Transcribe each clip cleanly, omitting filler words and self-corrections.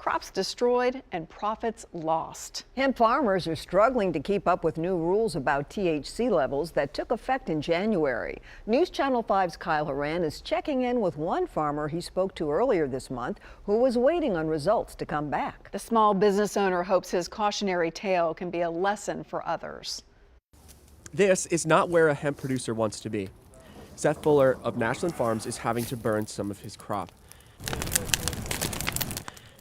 crops destroyed and profits lost. Hemp farmers are struggling to keep up with new rules about THC levels that took effect in January. News Channel 5's Kyle Horan is checking in with one farmer he spoke to earlier this month who was waiting on results to come back. The small business owner hopes his cautionary tale can be a lesson for others. This is not where a hemp producer wants to be. Seth Fuller of Hemp-Farmers is having to burn some of his crop.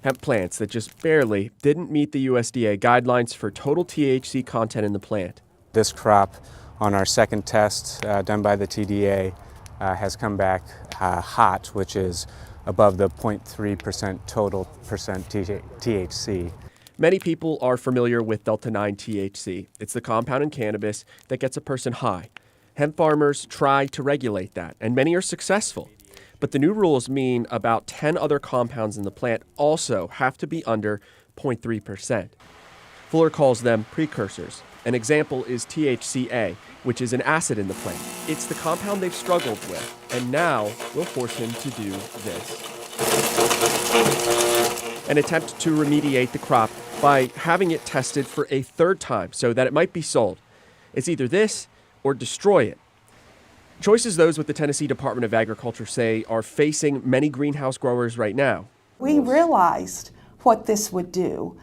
Hemp plants that just barely didn't meet the USDA guidelines for total THC content in the plant. This crop on our second test done by the TDA has come back hot, which is above the 0.3% total percent THC. Many people are familiar with Delta-9 THC. It's the compound in cannabis that gets a person high. Hemp farmers try to regulate that, and many are successful. But the new rules mean about 10 other compounds in the plant also have to be under 0.3%. Fuller calls them precursors. An example is THCA, which is an acid in the plant. It's the compound they've struggled with, and now will force him to do this. An attempt to remediate the crop by having it tested for a third time so that it might be sold. It's either this or destroy it. Choices those with the Tennessee Department of Agriculture say are facing many greenhouse growers right now. We realized what this would do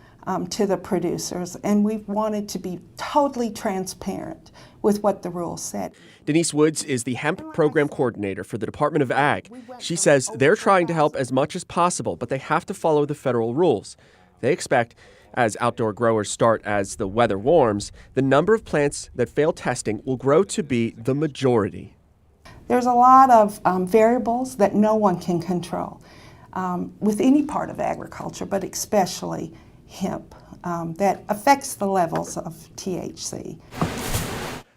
to the producers, and we wanted to be totally transparent with what the rules said. Denise Woods is the hemp program coordinator for the Department of Ag. She says they're trying to help as much as possible, but they have to follow the federal rules. They expect, as outdoor growers start as the weather warms, the number of plants that fail testing will grow to be the majority. There's a lot of variables that no one can control with any part of agriculture, but especially hemp, that affects the levels of THC.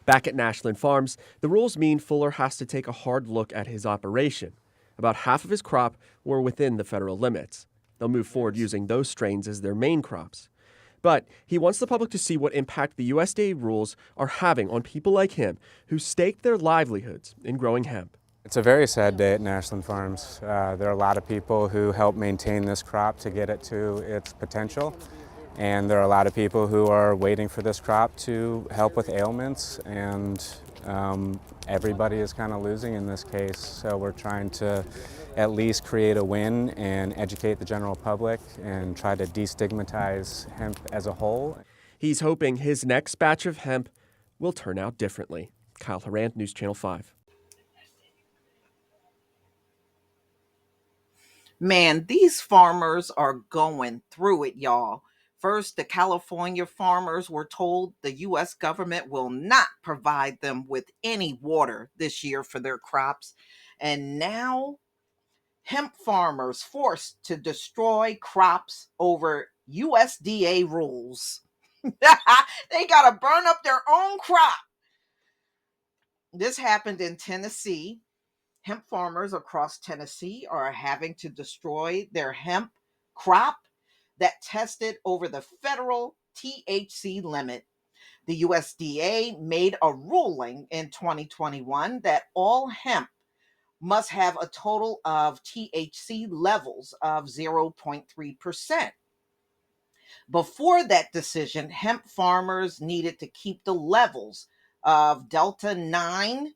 Back at Nashland Farms, the rules mean Fuller has to take a hard look at his operation. About half of his crop were within the federal limits. They'll move forward using those strains as their main crops. But he wants the public to see what impact the USDA rules are having on people like him who stake their livelihoods in growing hemp. It's a very sad day at Nashland Farms. There are a lot of people who help maintain this crop to get it to its potential. And there are a lot of people who are waiting for this crop to help with ailments, and everybody is kind of losing in this case. So we're trying to at least create a win and educate the general public and try to destigmatize hemp as a whole. He's hoping his next batch of hemp will turn out differently. Kyle Horan, News Channel 5. Man, these farmers are going through it, y'all. First, the California farmers were told the U.S. government will not provide them with any water this year for their crops. And now, hemp farmers forced to destroy crops over USDA rules. They got to burn up their own crop. This happened in Tennessee. Hemp farmers across Tennessee are having to destroy their hemp crop that tested over the federal THC limit. The USDA made a ruling in 2021 that all hemp must have a total of THC levels of 0.3%. Before that decision, hemp farmers needed to keep the levels of Delta-9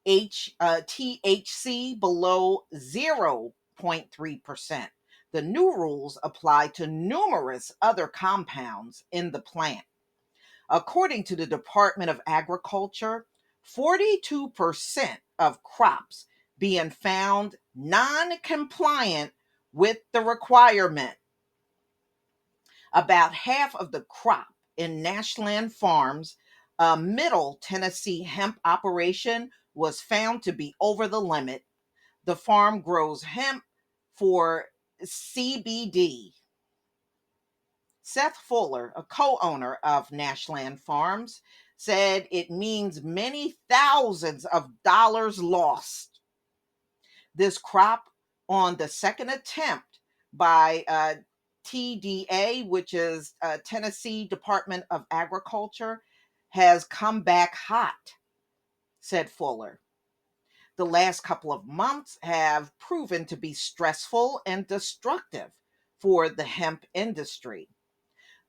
THC below 0.3%. The new rules apply to numerous other compounds in the plant. According to the Department of Agriculture, 42% of crops being found non-compliant with the requirement. About half of the crop in Nashland Farms, a Middle Tennessee hemp operation, was found to be over the limit. The farm grows hemp for CBD. Seth Fuller, a co-owner of Nashland Farms, said it means many thousands of dollars lost. This crop, on the second attempt by TDA, which is Tennessee Department of Agriculture, has come back hot, said Fuller. The last couple of months have proven to be stressful and destructive for the hemp industry.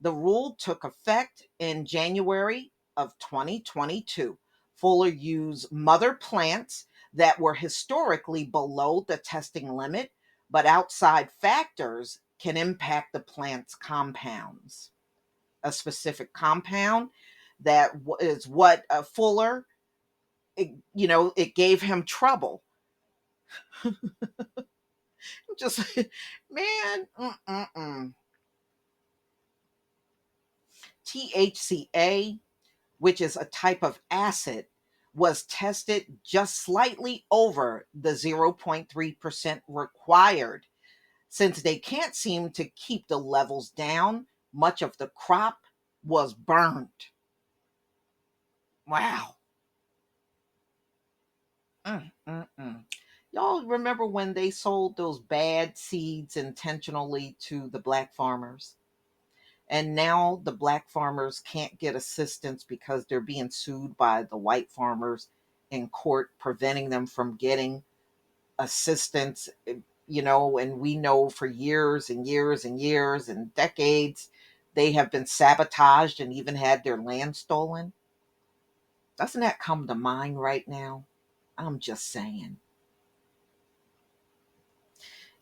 The rule took effect in January of 2022. Fuller used mother plants that were historically below the testing limit, but outside factors can impact the plant's compounds. A specific compound that is what Fuller, it gave him trouble. Just, man, THCA, which is a type of acid, was tested just slightly over the 0.3% required. Since they can't seem to keep the levels down, much of the crop was burned. Wow. Mm, mm, mm. Y'all remember when they sold those bad seeds intentionally to the black farmers? And now the black farmers can't get assistance because they're being sued by the white farmers in court, preventing them from getting assistance. And we know for years and years and years and decades, they have been sabotaged and even had their land stolen. Doesn't that come to mind right now? I'm just saying.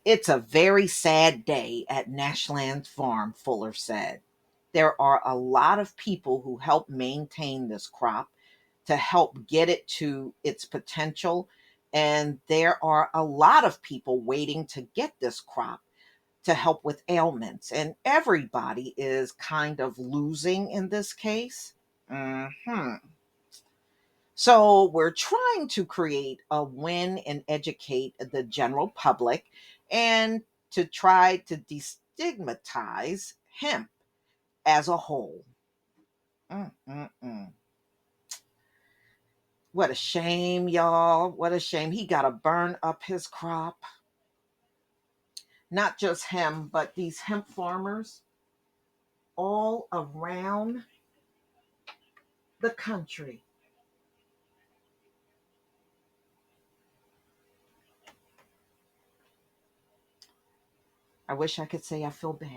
It's a very sad day at Nashland Farm, Fuller said. There are a lot of people who help maintain this crop to help get it to its potential. And there are a lot of people waiting to get this crop to help with ailments. And everybody is kind of losing in this case. So we're trying to create a win and educate the general public and to try to destigmatize hemp as a whole. Mm-mm-mm. What a shame, y'all. What a shame. He got to burn up his crop. Not just him, but these hemp farmers all around the country. I wish I could say I feel bad,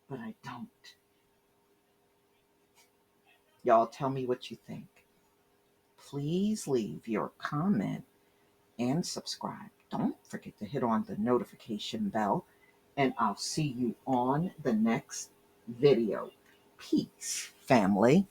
but I don't. Y'all tell me what you think. Please leave your comment and subscribe. Don't forget to hit on the notification bell, and I'll see you on the next video. Peace, family.